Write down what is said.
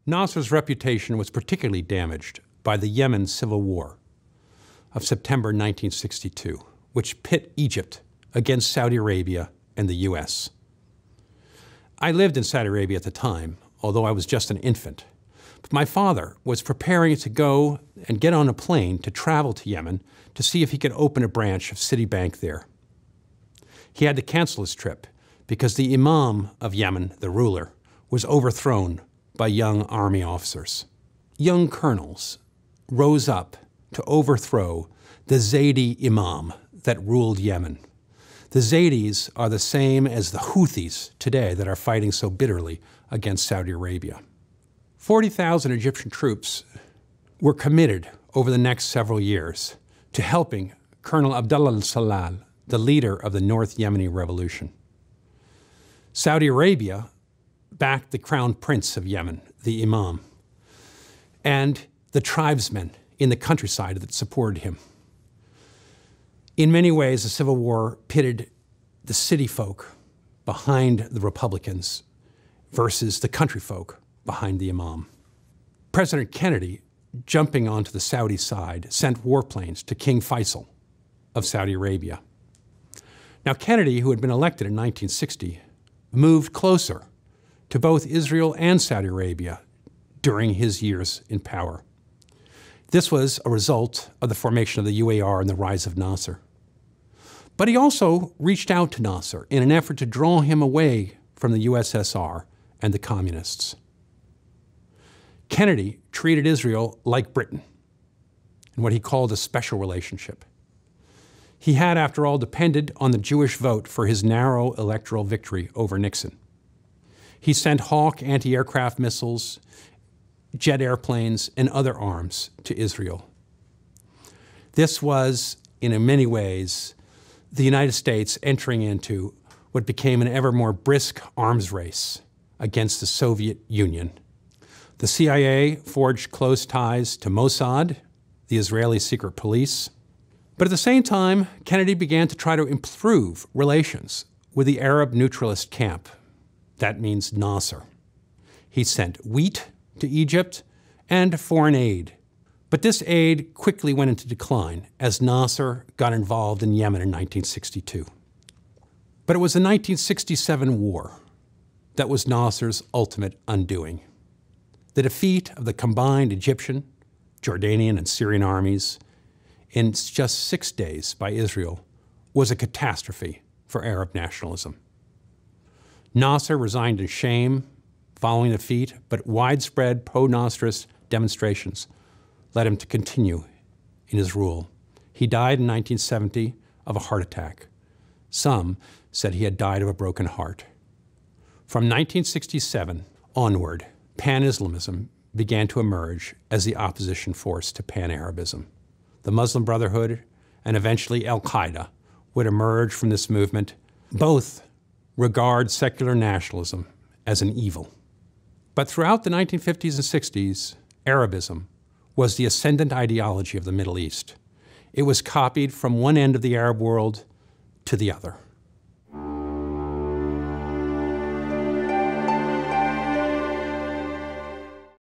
Nasser's reputation was particularly damaged by the Yemen civil war of September 1962, which pit Egypt against Saudi Arabia and the U.S. I lived in Saudi Arabia at the time, although I was just an infant. But my father was preparing to go and get on a plane to travel to Yemen to see if he could open a branch of Citibank there. He had to cancel his trip because the Imam of Yemen, the ruler, was overthrown by young army officers. Young colonels rose up to overthrow the Zaydi Imam that ruled Yemen. The Zaydis are the same as the Houthis today that are fighting so bitterly against Saudi Arabia. 40,000 Egyptian troops were committed over the next several years to helping Colonel Abdullah al-Salal, the leader of the North Yemeni Revolution. Saudi Arabia backed the crown prince of Yemen, the Imam, and the tribesmen in the countryside that supported him. In many ways, the civil war pitted the city folk behind the Republicans versus the country folk behind the Imam. President Kennedy, jumping onto the Saudi side, sent warplanes to King Faisal of Saudi Arabia. Now, Kennedy, who had been elected in 1960, moved closer to both Israel and Saudi Arabia during his years in power. This was a result of the formation of the UAR and the rise of Nasser. But he also reached out to Nasser in an effort to draw him away from the USSR and the communists. Kennedy treated Israel like Britain in what he called a special relationship. He had, after all, depended on the Jewish vote for his narrow electoral victory over Nixon. He sent Hawk anti-aircraft missiles, jet airplanes, and other arms to Israel. This was, in many ways, the United States entering into what became an ever more brisk arms race against the Soviet Union. The CIA forged close ties to Mossad, the Israeli secret police. But at the same time, Kennedy began to try to improve relations with the Arab neutralist camp. That means Nasser. He sent wheat to Egypt and foreign aid. But this aid quickly went into decline as Nasser got involved in Yemen in 1962. But it was the 1967 war that was Nasser's ultimate undoing. The defeat of the combined Egyptian, Jordanian, and Syrian armies in just 6 days by Israel was a catastrophe for Arab nationalism. Nasser resigned in shame following the defeat, but widespread pro-Nasserist demonstrations led him to continue in his rule. He died in 1970 of a heart attack. Some said he had died of a broken heart. From 1967 onward, Pan-Islamism began to emerge as the opposition force to Pan-Arabism. The Muslim Brotherhood and eventually Al-Qaeda would emerge from this movement. Both regard secular nationalism as an evil. But throughout the 1950s and 60s, Arabism was the ascendant ideology of the Middle East. It was copied from one end of the Arab world to the other.